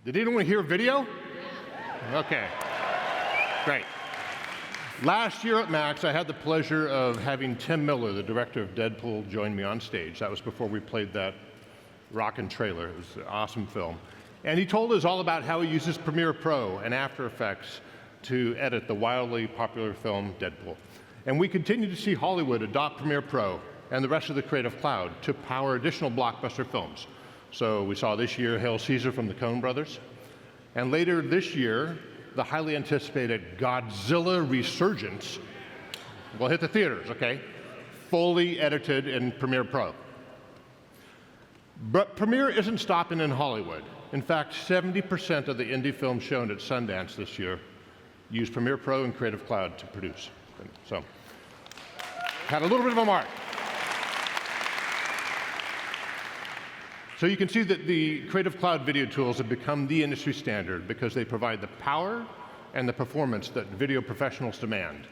Did anyone hear video? Okay, great. Last year at Max, I had the pleasure of having Tim Miller, the director of Deadpool, join me on stage. That was before we played that rockin' trailer. It was an awesome film. And he told us all about how he uses Premiere Pro and After Effects to edit the wildly popular film Deadpool. And we continue to see Hollywood adopt Premiere Pro and the rest of the Creative Cloud to power additional blockbuster films. So we saw this year Hail Caesar from the Coen brothers. And later this year, the highly anticipated Godzilla Resurgence will hit the theaters, okay? Fully edited in Premiere Pro. But Premiere isn't stopping in Hollywood. In fact, 70% of the indie films shown at Sundance this year use Premiere Pro and Creative Cloud to produce. So, had a little bit of a mark. So you can see that the Creative Cloud video tools have become the industry standard because they provide the power and the performance that video professionals demand.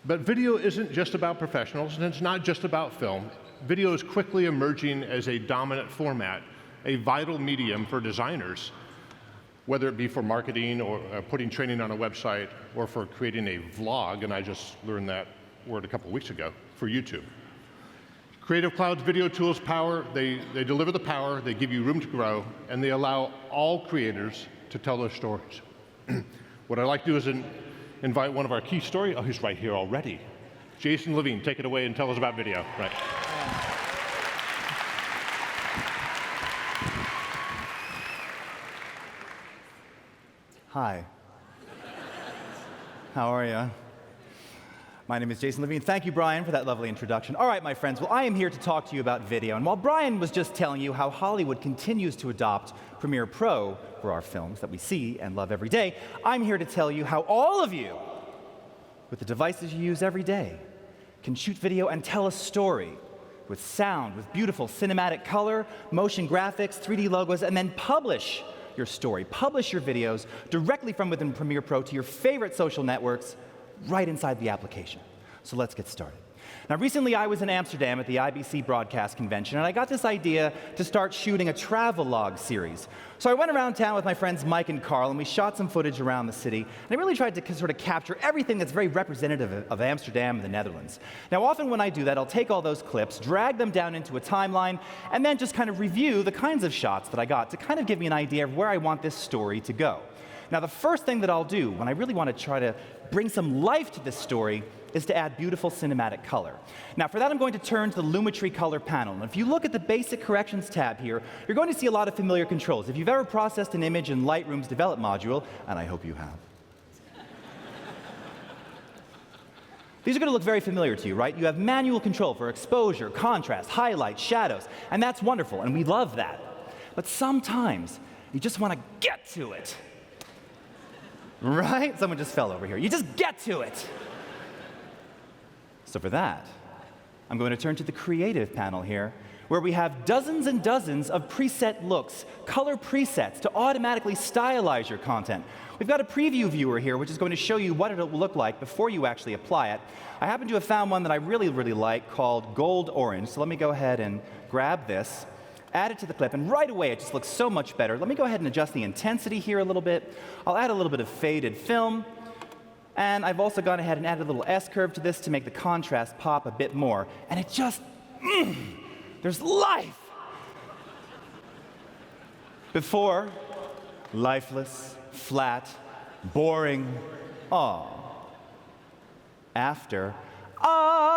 But video isn't just about professionals, and it's not just about film. Video is quickly emerging as a dominant format, a vital medium for designers, whether it be for marketing or putting training on a website or for creating a vlog, and I just learned that word a couple weeks ago, for YouTube. Creative Cloud's video tools they deliver the power, they give you room to grow, and they allow all creators to tell their stories. What I'd like to do is invite one of our key stories. Oh, he's right here already. Jason Levine, take it away and tell us about video. Right. Hi. How are you? My name is Jason Levine. Thank you, Brian, for that lovely introduction. All right, my friends, well, I am here to talk to you about video. And while Brian was just telling you how Hollywood continues to adopt Premiere Pro for our films that we see and love every day, I'm here to tell you how all of you, with the devices you use every day, can shoot video and tell a story with sound, with beautiful cinematic color, motion graphics, 3D logos, and then publish your story, publish your videos directly from within Premiere Pro to your favorite social networks right inside the application. So let's get started. Now, recently I was in Amsterdam at the IBC Broadcast Convention, and I got this idea to start shooting a travelogue series. So I went around town with my friends Mike and Carl, and we shot some footage around the city, and I really tried to sort of capture everything that's very representative of Amsterdam and the Netherlands. Now, often when I do that, I'll take all those clips, drag them down into a timeline, and then just kind of review the kinds of shots that I got to kind of give me an idea of where I want this story to go. Now, the first thing that I'll do when I really want to try to bring some life to this story is to add beautiful cinematic color. Now, for that, I'm going to turn to the Lumetri color panel. And if you look at the basic corrections tab here, you're going to see a lot of familiar controls. If you've ever processed an image in Lightroom's Develop module, and I hope you have, these are going to look very familiar to you, right? You have manual control for exposure, contrast, highlights, shadows, and that's wonderful, and we love that. But sometimes you just want to get to it. Right? Someone just fell over here. You just get to it. So for that, I'm going to turn to the creative panel here, where we have dozens and dozens of preset looks, color presets to automatically stylize your content. We've got a preview viewer here, which is going to show you what it'll look like before you actually apply it. I happen to have found one that I really, really like called Gold Orange. So let me go ahead and grab this, add it to the clip, and right away it just looks so much better. Let me go ahead and adjust the intensity here a little bit. I'll add a little bit of faded film, and I've also gone ahead and added a little S-curve to this to make the contrast pop a bit more. And it just, there's life! Before, lifeless, flat, boring, aw. After, ah!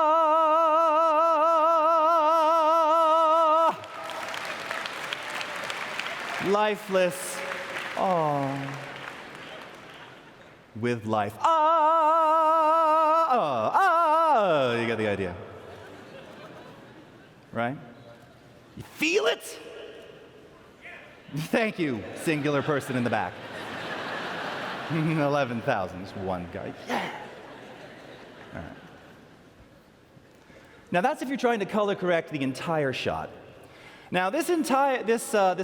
Lifeless, aw. With life, you get the idea. Right? You feel it? Thank you, singular person in the back. 11,000, just one guy. Yeah. All right. Now that's if you're trying to color correct the entire shot. Now this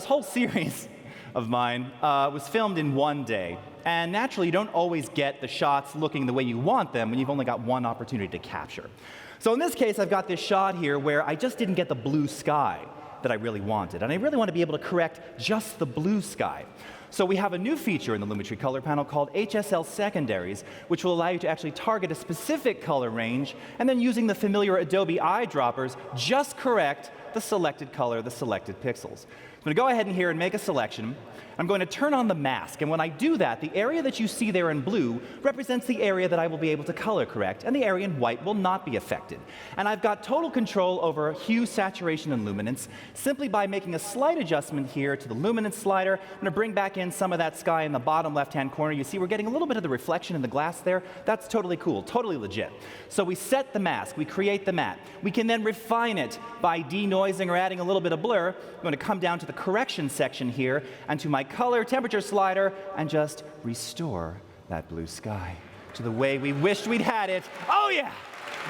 whole series of mine was filmed in one day. And naturally, you don't always get the shots looking the way you want them when you've only got one opportunity to capture. So in this case, I've got this shot here where I just didn't get the blue sky that I really wanted. And I really want to be able to correct just the blue sky. So we have a new feature in the Lumetri color panel called HSL secondaries, which will allow you to actually target a specific color range, and then using the familiar Adobe eyedroppers, just correct the selected color, the selected pixels. I'm going to go ahead and here and make a selection. I'm going to turn on the mask, and when I do that, the area that you see there in blue represents the area that I will be able to color correct, and the area in white will not be affected. And I've got total control over hue, saturation, and luminance simply by making a slight adjustment here to the luminance slider. I'm going to bring back in some of that sky in the bottom left-hand corner. You see we're getting a little bit of the reflection in the glass there. That's totally cool, totally legit. So we set the mask, we create the matte. We can then refine it by denoising or adding a little bit of blur. I'm going to come down to the correction section here and to my color temperature slider and just restore that blue sky to the way we wished we'd had it. Oh yeah!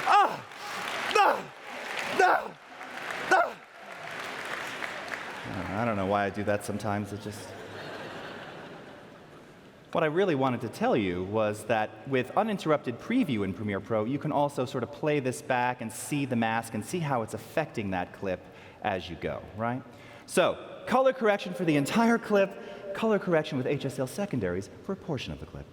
Oh! No! No! No! I don't know why I do that sometimes. It just... What I really wanted to tell you was that with uninterrupted preview in Premiere Pro, you can also sort of play this back and see the mask and see how it's affecting that clip as you go, right? So, color correction for the entire clip, color correction with HSL secondaries for a portion of the clip.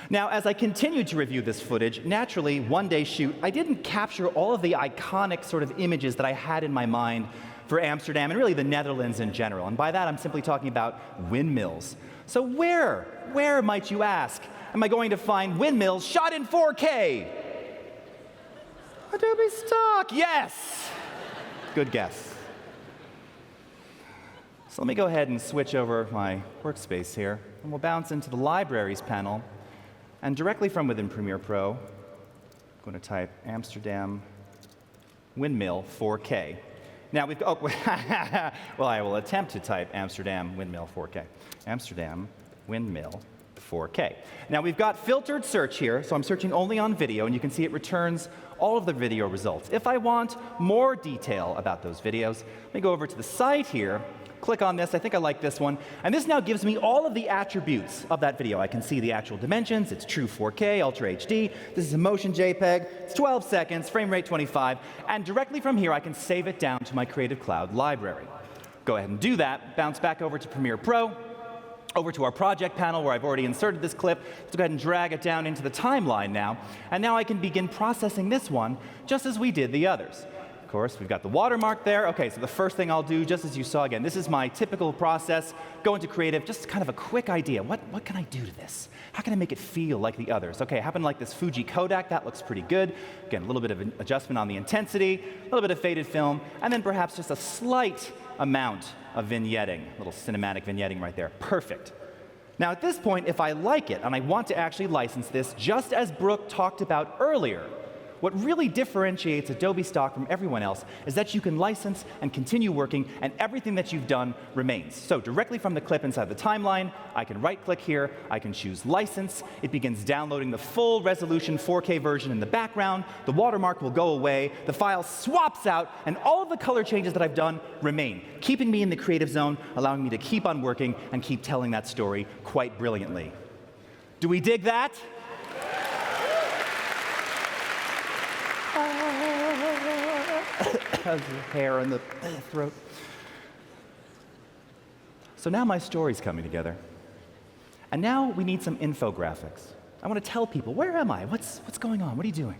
Now, as I continued to review this footage, naturally, one day shoot, I didn't capture all of the iconic sort of images that I had in my mind for Amsterdam and really the Netherlands in general. And by that, I'm simply talking about windmills. So where might you ask, am I going to find windmills shot in 4K? Adobe stock, yes! Good guess. So let me go ahead and switch over my workspace here, and we'll bounce into the Libraries panel. And directly from within Premiere Pro, I'm going to type Amsterdam Windmill 4K. Now we've got, well, I will attempt to type Amsterdam Windmill 4K. Amsterdam Windmill 4K. Now we've got filtered search here, so I'm searching only on video, and you can see it returns all of the video results. If I want more detail about those videos, let me go over to the side here, click on this. I think I like this one. And this now gives me all of the attributes of that video. I can see the actual dimensions. It's true 4K, Ultra HD. This is a motion JPEG. It's 12 seconds, frame rate 25. And directly from here, I can save it down to my Creative Cloud library. Go ahead and do that. Bounce back over to Premiere Pro, over to our project panel where I've already inserted this clip. Let's go ahead and drag it down into the timeline now. And now I can begin processing this one just as we did the others. Of course, we've got the watermark there. Okay, so the first thing I'll do, just as you saw again, this is my typical process. Go into Creative, just kind of a quick idea. What can I do to this? How can I make it feel like the others? Okay, I happen to like this Fuji Kodak. That looks pretty good. Again, a little bit of an adjustment on the intensity, a little bit of faded film, and then perhaps just a slight amount of vignetting, a little cinematic vignetting right there. Perfect. Now, at this point, if I like it and I want to actually license this, just as Brooke talked about earlier, what really differentiates Adobe Stock from everyone else is that you can license and continue working, and everything that you've done remains. So directly from the clip inside the timeline, I can right-click here, I can choose License. It begins downloading the full resolution 4K version in the background. The watermark will go away, the file swaps out, and all of the color changes that I've done remain, keeping me in the creative zone, allowing me to keep on working and keep telling that story quite brilliantly. Do we dig that? Has hair in the throat. So now my story's coming together. And now we need some infographics. I want to tell people, where am I? What's going on? What are you doing?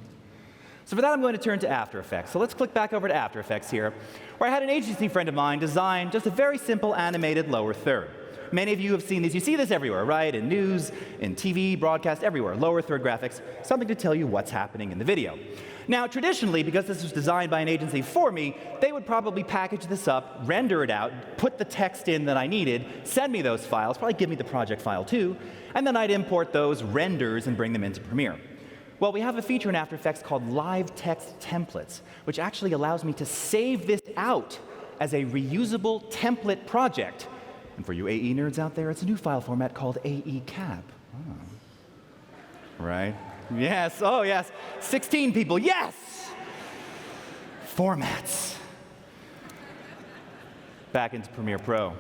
So for that, I'm going to turn to After Effects. So let's click back over to After Effects here, where I had an agency friend of mine design just a very simple animated lower third. Many of you have seen these. You see this everywhere, right? In news, in TV, broadcast, everywhere. Lower third graphics, something to tell you what's happening in the video. Now, traditionally, because this was designed by an agency for me, they would probably package this up, render it out, put the text in that I needed, send me those files, probably give me the project file too, and then I'd import those renders and bring them into Premiere. Well, we have a feature in After Effects called Live Text Templates, which actually allows me to save this out as a reusable template project. And for you AE nerds out there, it's a new file format called AECAP. Oh. Right? Yes, oh yes. 16 people, yes! Formats. Back into Premiere Pro.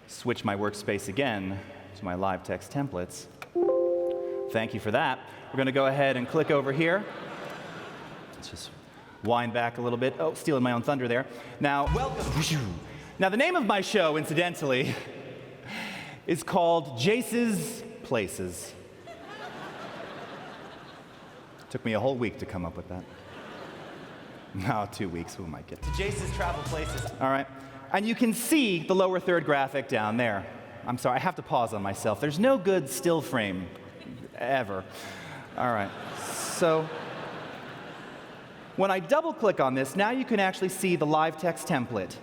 Switch my workspace again to my live text templates. Thank you for that. We're going to go ahead and click over here. Let's just Wind back a little bit. Oh, stealing my own thunder there. Now, welcome. Now, the name of my show, incidentally, is called Jace's Places. Took me a whole week to come up with that. No, 2 weeks, we might get to Jace's Travel Places. All right, and you can see the lower third graphic down there. I'm sorry, I have to pause on myself. There's no good still frame ever. All right, so when I double click on this, now you can actually see the live text template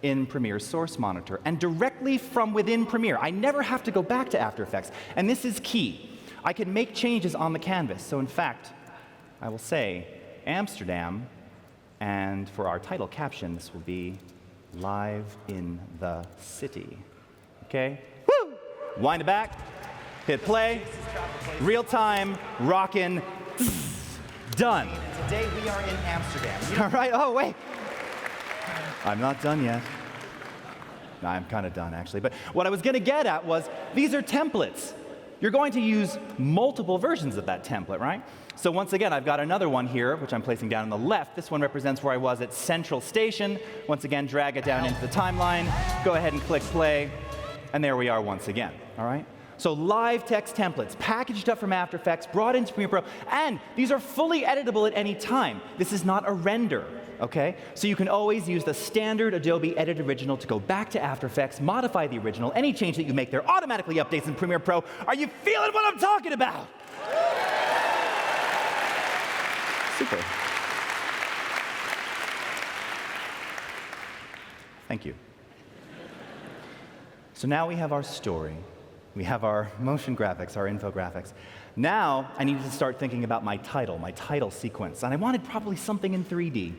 in Premiere's Source Monitor, and directly from within Premiere. I never have to go back to After Effects, and this is key. I can make changes on the canvas. So in fact, I will say Amsterdam, and for our title caption, this will be Live in the City. Okay? Woo! Wind it back, hit play, real time, rockin', done. Today we are in Amsterdam. All right, oh wait. I'm not done yet. No, I'm kind of done, actually. But what I was going to get at was, these are templates. You're going to use multiple versions of that template, right? So once again, I've got another one here, which I'm placing down on the left. This one represents where I was at Central Station. Once again, drag it down into the timeline. Go ahead and click play. And there we are once again, all right? So live text templates, packaged up from After Effects, brought into Premiere Pro, and these are fully editable at any time. This is not a render, okay? So you can always use the standard Adobe Edit Original to go back to After Effects, modify the original. Any change that you make there automatically updates in Premiere Pro. Are you feeling what I'm talking about? Super. Thank you. So now we have our story. We have our motion graphics, our infographics. Now I needed to start thinking about my title sequence. And I wanted probably something in 3D.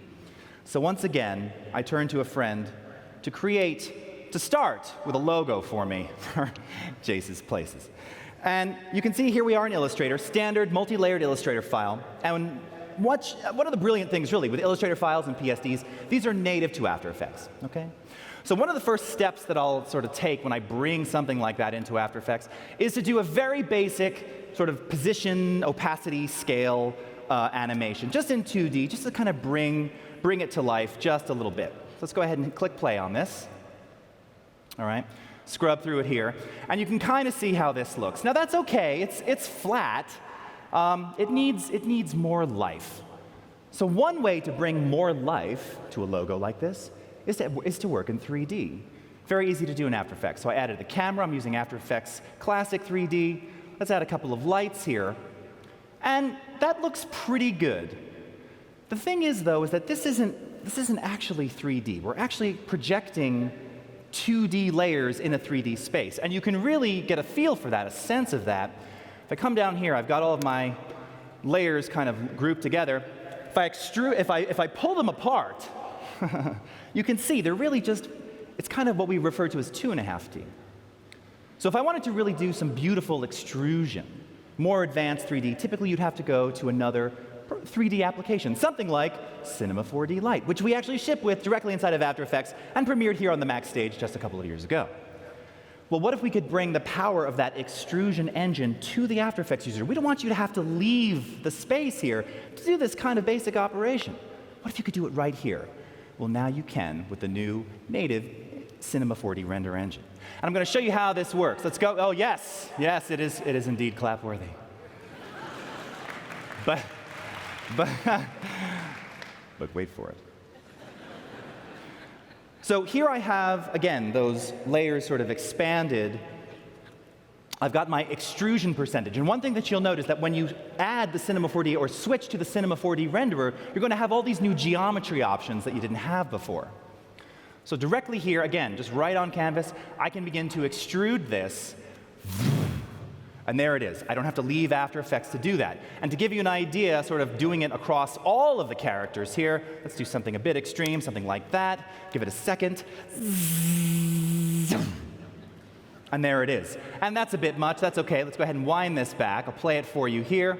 So once again, I turned to a friend to start with a logo for me for Jace's Places. And you can see here we are in Illustrator, standard multi-layered Illustrator file. And one of the brilliant things really with Illustrator files and PSDs, these are native to After Effects, okay? So one of the first steps that I'll sort of take when I bring something like that into After Effects is to do a very basic sort of position, opacity, scale animation, just in 2D, just to kind of bring it to life just a little bit. So let's go ahead and click play on this. All right, scrub through it here, and you can kind of see how this looks. Now that's okay, it's flat. It needs more life. So one way to bring more life to a logo like this is to work in 3D. Very easy to do in After Effects. So I added the camera. I'm using After Effects Classic 3D. Let's add a couple of lights here. And that looks pretty good. The thing is, though, is that this isn't actually 3D. We're actually projecting 2D layers in a 3D space. And you can really get a feel for that, a sense of that. If I come down here, I've got all of my layers kind of grouped together. If I pull them apart, you can see they're really it's kind of what we refer to as 2.5D. So if I wanted to really do some beautiful extrusion, more advanced 3D, typically you'd have to go to another 3D application, something like Cinema 4D Lite, which we actually ship with directly inside of After Effects and premiered here on the Mac stage just a couple of years ago. Well, what if we could bring the power of that extrusion engine to the After Effects user? We don't want you to have to leave the space here to do this kind of basic operation. What if you could do it right here? Well, now you can with the new native Cinema 4D render engine. And I'm going to show you how this works. Let's go. Oh, yes. Yes, it is indeed clap-worthy. But wait for it. So here I have, again, those layers sort of expanded. I've got my extrusion percentage. And one thing that you'll notice that when you add the Cinema 4D or switch to the Cinema 4D renderer, you're going to have all these new geometry options that you didn't have before. So directly here, again, just right on canvas, I can begin to extrude this. And there it is. I don't have to leave After Effects to do that. And to give you an idea, sort of doing it across all of the characters here, let's do something a bit extreme, something like that. Give it a second. And there it is. And that's a bit much. That's okay. Let's go ahead and wind this back. I'll play it for you here.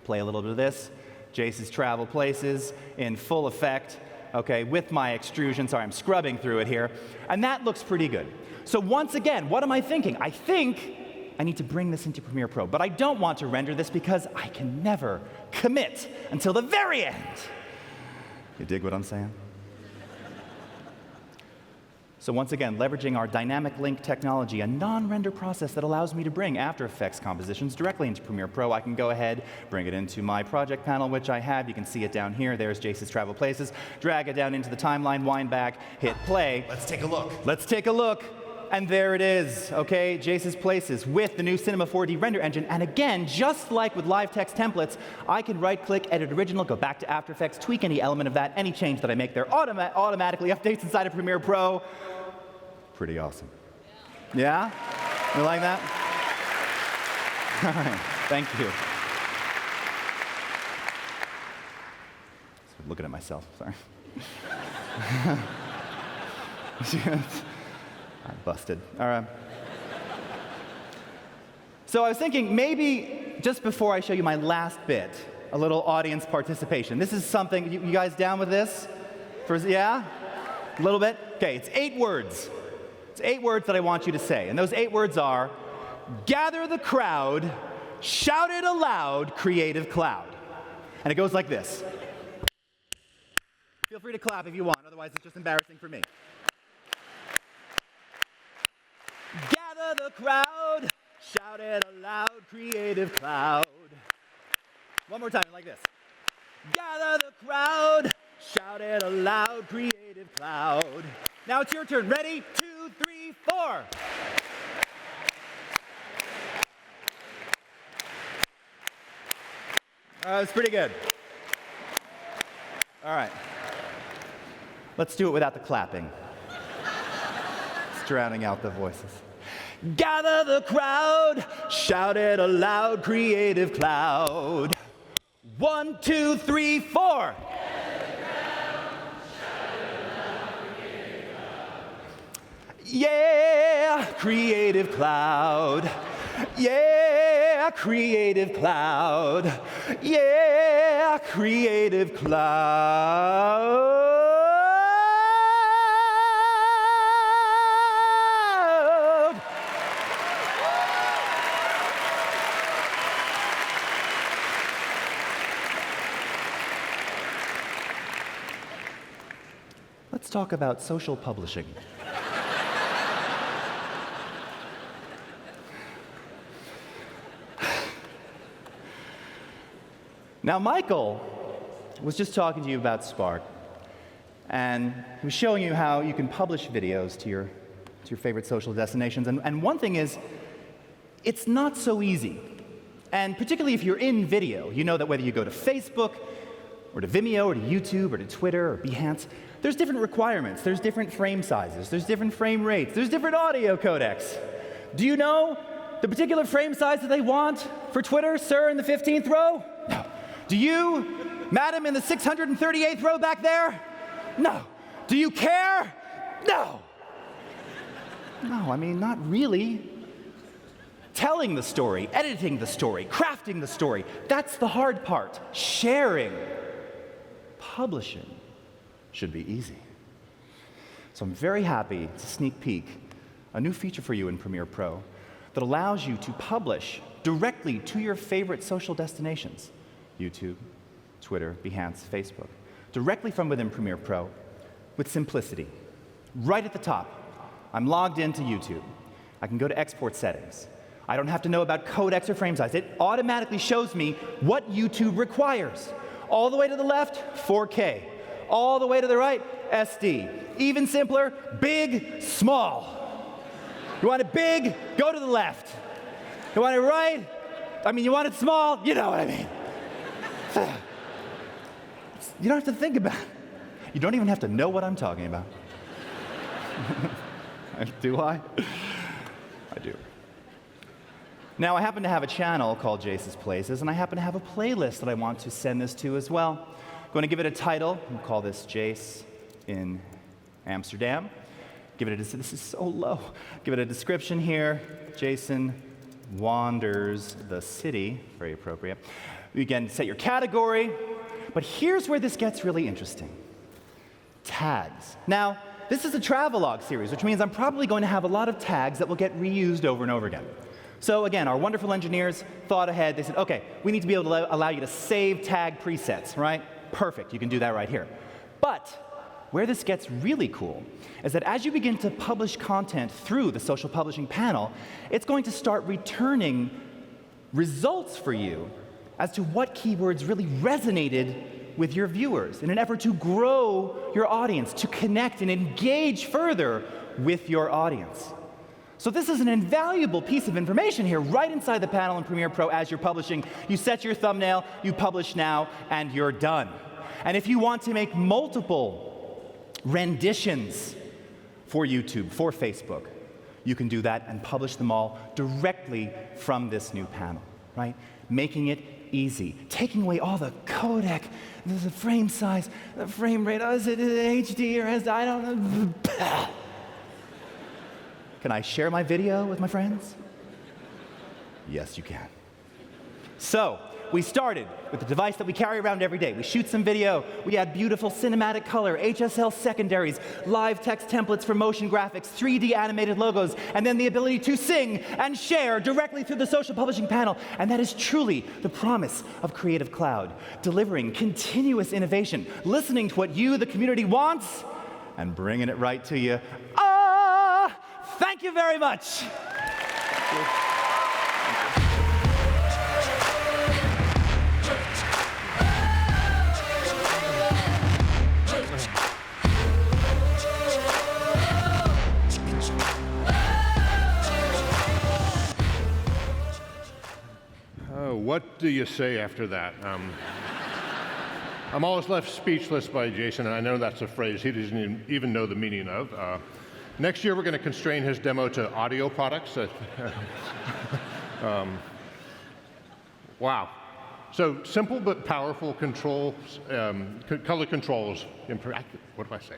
Play a little bit of this. Jace's Travel Places in full effect. Okay, with my extrusion. Sorry, I'm scrubbing through it here. And that looks pretty good. So once again, what am I thinking? I think I need to bring this into Premiere Pro. But I don't want to render this because I can never commit until the very end. You dig what I'm saying? So once again, leveraging our dynamic link technology, a non-render process that allows me to bring After Effects compositions directly into Premiere Pro. I can go ahead, bring it into my project panel, which I have. You can see it down here. There's Jace's Travel Places. Drag it down into the timeline, wind back, hit play. Let's take a look. Let's take a look. And there it is, okay? Jace's Places with the new Cinema 4D render engine. And again, just like with live text templates, I can right-click, edit original, go back to After Effects, tweak any element of that. Any change that I make there automatically updates inside of Premiere Pro. Pretty awesome. Yeah? You like that? All right, thank you. So looking at myself, sorry. I'm busted. All right. So I was thinking maybe just before I show you my last bit, a little audience participation. This is something, you guys down with this? Yeah? A little bit? Okay, it's 8 words. It's 8 words that I want you to say. And those 8 words are, gather the crowd, shout it aloud, Creative Cloud. And it goes like this. Feel free to clap if you want, otherwise it's just embarrassing for me. Gather the crowd, shout it aloud, Creative Cloud. One more time, like this. Gather the crowd, shout it aloud, Creative Cloud. Now it's your turn. Ready? 2, 3, 4. That's pretty good. All right. Let's do it without the clapping. It's drowning out the voices. Gather the crowd, shout it aloud, Creative Cloud. 1, 2, 3, 4. Yeah, Creative Cloud. Yeah, Creative Cloud. Yeah, Creative Cloud. Let's talk about social publishing. Now, Michael was just talking to you about Spark, and he was showing you how you can publish videos to your favorite social destinations. And one thing is, it's not so easy. And particularly if you're in video, you know that whether you go to Facebook, or to Vimeo, or to YouTube, or to Twitter, or Behance, there's different requirements. There's different frame sizes. There's different frame rates. There's different audio codecs. Do you know the particular frame size that they want for Twitter, sir, in the 15th row? No. Do you, madam, in the 638th row back there? No. Do you care? No. No, I mean, not really. Telling the story, editing the story, crafting the story, that's the hard part. Sharing, publishing should be easy. So I'm very happy to sneak peek a new feature for you in Premiere Pro that allows you to publish directly to your favorite social destinations. YouTube, Twitter, Behance, Facebook, directly from within Premiere Pro with simplicity. Right at the top, I'm logged into YouTube. I can go to export settings. I don't have to know about codecs or frame size. It automatically shows me what YouTube requires. All the way to the left, 4K. All the way to the right, SD. Even simpler, big, small. You want it big, go to the left. You want it right? I mean, you want it small? You know what I mean. You don't have to think about it. You don't even have to know what I'm talking about. Do I? I do. Now, I happen to have a channel called Jace's Places, and I happen to have a playlist that I want to send this to as well. I'm going to give it a title. We'll call this Jace in Amsterdam. Give it a, this is so low. Give it a description here. Jason wanders the city. Very appropriate. You can set your category, but here's where this gets really interesting. Tags. Now, this is a travelogue series, which means I'm probably going to have a lot of tags that will get reused over and over again. So again, our wonderful engineers thought ahead. They said, okay, we need to be able to allow you to save tag presets, right? Perfect, you can do that right here. But where this gets really cool is that as you begin to publish content through the social publishing panel, it's going to start returning results for you as to what keywords really resonated with your viewers in an effort to grow your audience, to connect and engage further with your audience. So this is an invaluable piece of information here right inside the panel in Premiere Pro as you're publishing. You set your thumbnail, you publish now, and you're done. And if you want to make multiple renditions for YouTube, for Facebook, you can do that and publish them all directly from this new panel, right? Making it easy, taking away all the codec, the frame size, the frame rate, is it HD or is I don't know. Can I share my video with my friends? Yes, you can. So, we started with the device that we carry around every day. We shoot some video, we add beautiful cinematic color, HSL secondaries, live text templates for motion graphics, 3D animated logos, and then the ability to sing and share directly through the social publishing panel. And that is truly the promise of Creative Cloud, delivering continuous innovation, listening to what you, the community, wants, and bringing it right to you. Thank you very much. What do you say after that? I'm always left speechless by Jason, and I know that's a phrase he doesn't even know the meaning of. Next year, we're going to constrain his demo to audio products. Wow. So simple but powerful controls, color controls. What do I say?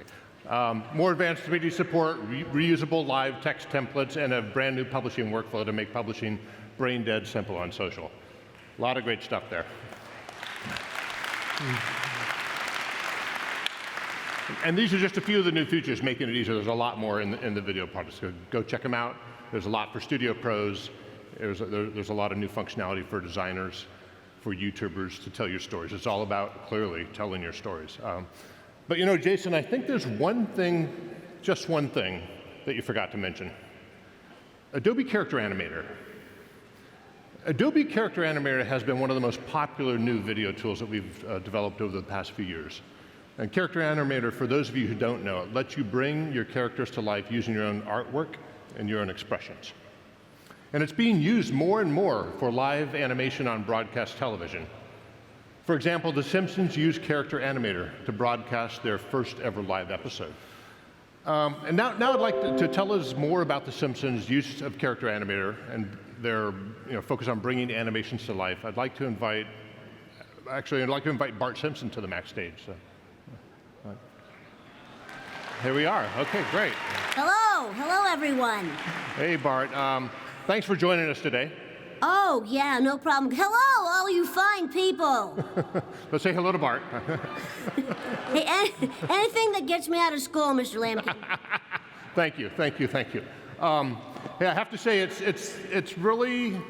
More advanced 3D support, reusable live text templates, and a brand new publishing workflow to make publishing brain dead simple on social. A lot of great stuff there. And these are just a few of the new features making it easier. There's a lot more in the video products. So go check them out. There's a lot for studio pros. There's a lot of new functionality for designers, for YouTubers to tell your stories. It's all about clearly telling your stories. But you know, Jason, I think there's one thing, just one thing, that you forgot to mention. Adobe Character Animator. Adobe Character Animator has been one of the most popular new video tools that we've developed over the past few years. And Character Animator, for those of you who don't know, it lets you bring your characters to life using your own artwork and your own expressions. And it's being used more and more for live animation on broadcast television. For example, The Simpsons used Character Animator to broadcast their first ever live episode. And now I'd like to tell us more about The Simpsons' use of Character Animator and their focus on bringing animations to life. I'd like to invite Bart Simpson to the Mac stage. So. Here we are. Okay, great. Hello everyone. Hey, Bart. Thanks for joining us today. Oh, yeah, no problem. Hello, all you fine people. Let's say hello to Bart. Hey, anything that gets me out of school, Mr. Lampkin. Thank you. Yeah, I have to say it's really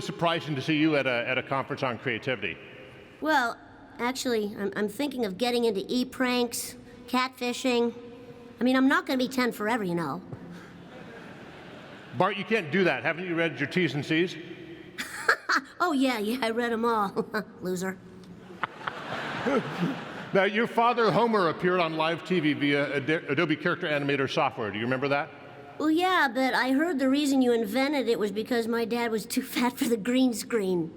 surprising to see you at a conference on creativity. Well, actually, I'm thinking of getting into e-pranks, catfishing. I mean, I'm not going to be 10 forever, you know. Bart, you can't do that. Haven't you read your T's and C's? Oh, yeah, I read them all. Loser. Now, your father, Homer, appeared on live TV via Adobe Character Animator software. Do you remember that? Well, yeah, but I heard the reason you invented it was because my dad was too fat for the green screen.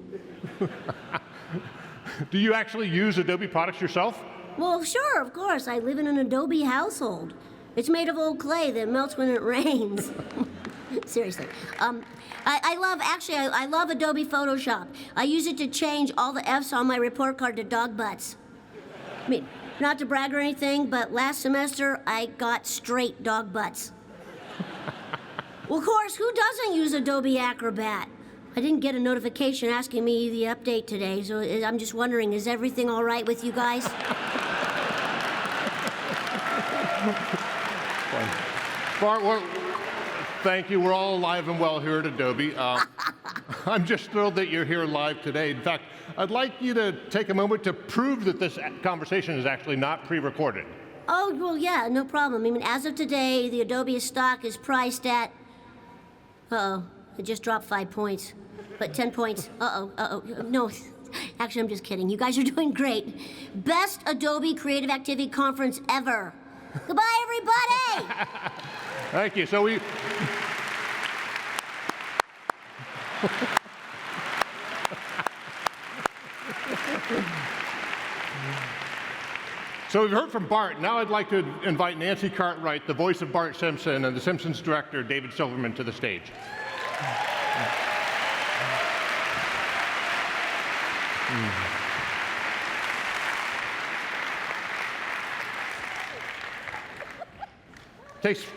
Do you actually use Adobe products yourself? Well, sure, of course. I live in an Adobe household. It's made of old clay that melts when it rains. Seriously. I love Adobe Photoshop. I use it to change all the F's on my report card to dog butts. I mean, not to brag or anything, but last semester I got straight dog butts. Well, of course, who doesn't use Adobe Acrobat? I didn't get a notification asking me the update today, so I'm just wondering, is everything all right with you guys? Bart, thank you. We're all alive and well here at Adobe. I'm just thrilled that you're here live today. In fact, I'd like you to take a moment to prove that this conversation is actually not pre-recorded. Oh, well, yeah, no problem. I mean, as of today, the Adobe stock is priced at... Uh-oh, it just dropped 5 points. But 10 points. No, actually, I'm just kidding. You guys are doing great. Best Adobe Creative Activity Conference ever. Goodbye, everybody! Thank you. So we've heard from Bart. Now I'd like to invite Nancy Cartwright, the voice of Bart Simpson, and the Simpsons director, David Silverman, to the stage.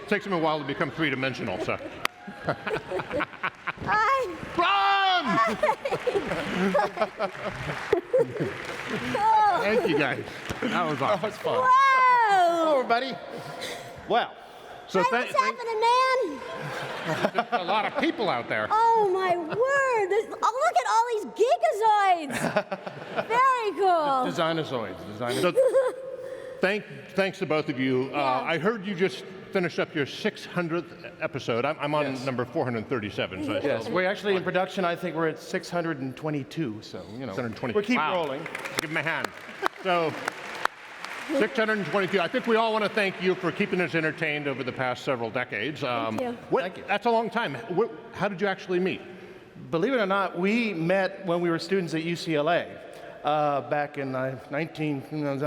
Takes him a while to become three-dimensional, so. Hi! Run! Thank you, guys. That was awesome. That was fun. Whoa! Hello, everybody. Well, So Hey, what's happening, man? a lot of people out there. Oh, my word. Oh, look at all these gigazoids. Very cool. Designazoids. So, thanks to both of you. I heard you just finished up your 600th episode. I'm on Yes. number 437. So Yes, we're actually in production. I think we're at 622, so, you know. 620. We keep Wow. rolling. Give him a hand. So, 622. I think we all want to thank you for keeping us entertained over the past several decades. Thank you. Thank you. That's a long time. How did you actually meet? Believe it or not, we met when we were students at UCLA. Back in 19, and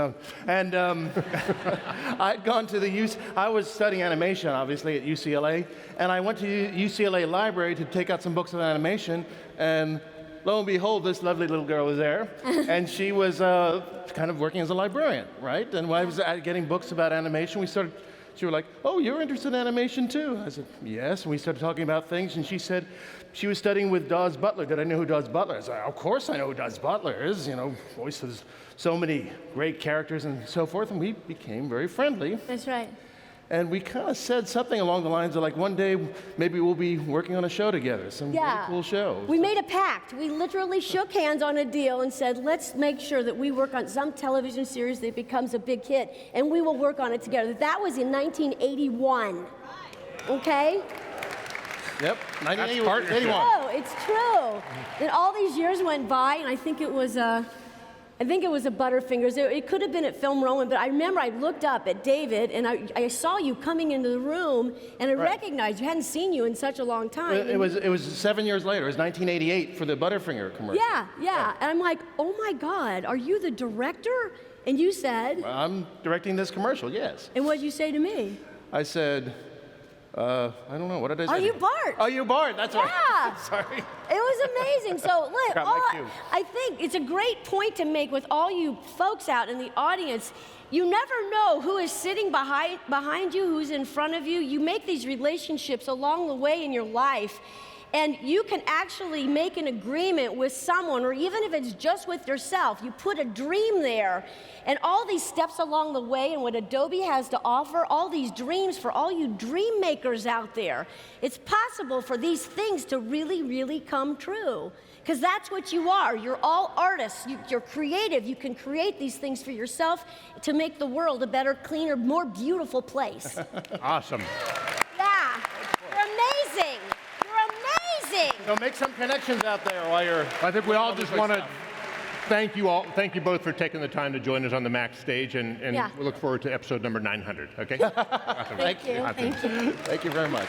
I'd gone to the I was studying animation, obviously, at UCLA, and I went to UCLA library to take out some books of animation, and lo and behold, this lovely little girl was there, and she was kind of working as a librarian, right? And when I was getting books about animation, she was like, "Oh, you're interested in animation too?" I said, "Yes." And we started talking about things, and she said she was studying with Dawes Butler. Did I know who Dawes Butler is? Of course I know who Dawes Butler is. You know, voices so many great characters and so forth, and we became very friendly. That's right. And we kind of said something along the lines of like, one day maybe we'll be working on a show together, some really cool show. We made a pact. We literally shook hands on a deal and said, let's make sure that we work on some television series that becomes a big hit, and we will work on it together. That was in 1981. Okay? Yep, 1981. Oh, it's true. And all these years went by, and I think it was a Butterfingers. It could have been at Film Roman, but I remember I looked up at David, and I saw you coming into the room, and I recognized you. Hadn't seen you in such a long time. It was 7 years later. It was 1988 for the Butterfinger commercial. Yeah. And I'm like, oh my God, are you the director? And you said, I'm directing this commercial, yes. and what did you say to me? I said, I don't know, what did I say? Are you Bart? Oh, you Bart, that's right. Yeah. Sorry. It was amazing. So look, Got my cue. I think it's a great point to make with all you folks out in the audience. You never know who is sitting behind you, who's in front of you. You make these relationships along the way in your life. And you can actually make an agreement with someone, or even if it's just with yourself, you put a dream there. And all these steps along the way and what Adobe has to offer, all these dreams for all you dream makers out there, it's possible for these things to really, really come true. Because that's what you are. You're all artists. You're creative. You can create these things for yourself to make the world a better, cleaner, more beautiful place. Awesome. Yeah. You're amazing. So make some connections out there while you're... I think we all all this just great want to stuff. thank you both for taking the time to join us on the Mac stage, and Yeah. we look forward to episode number 900, okay? Awesome. Thank you. Awesome. Thank you. Thank you very much.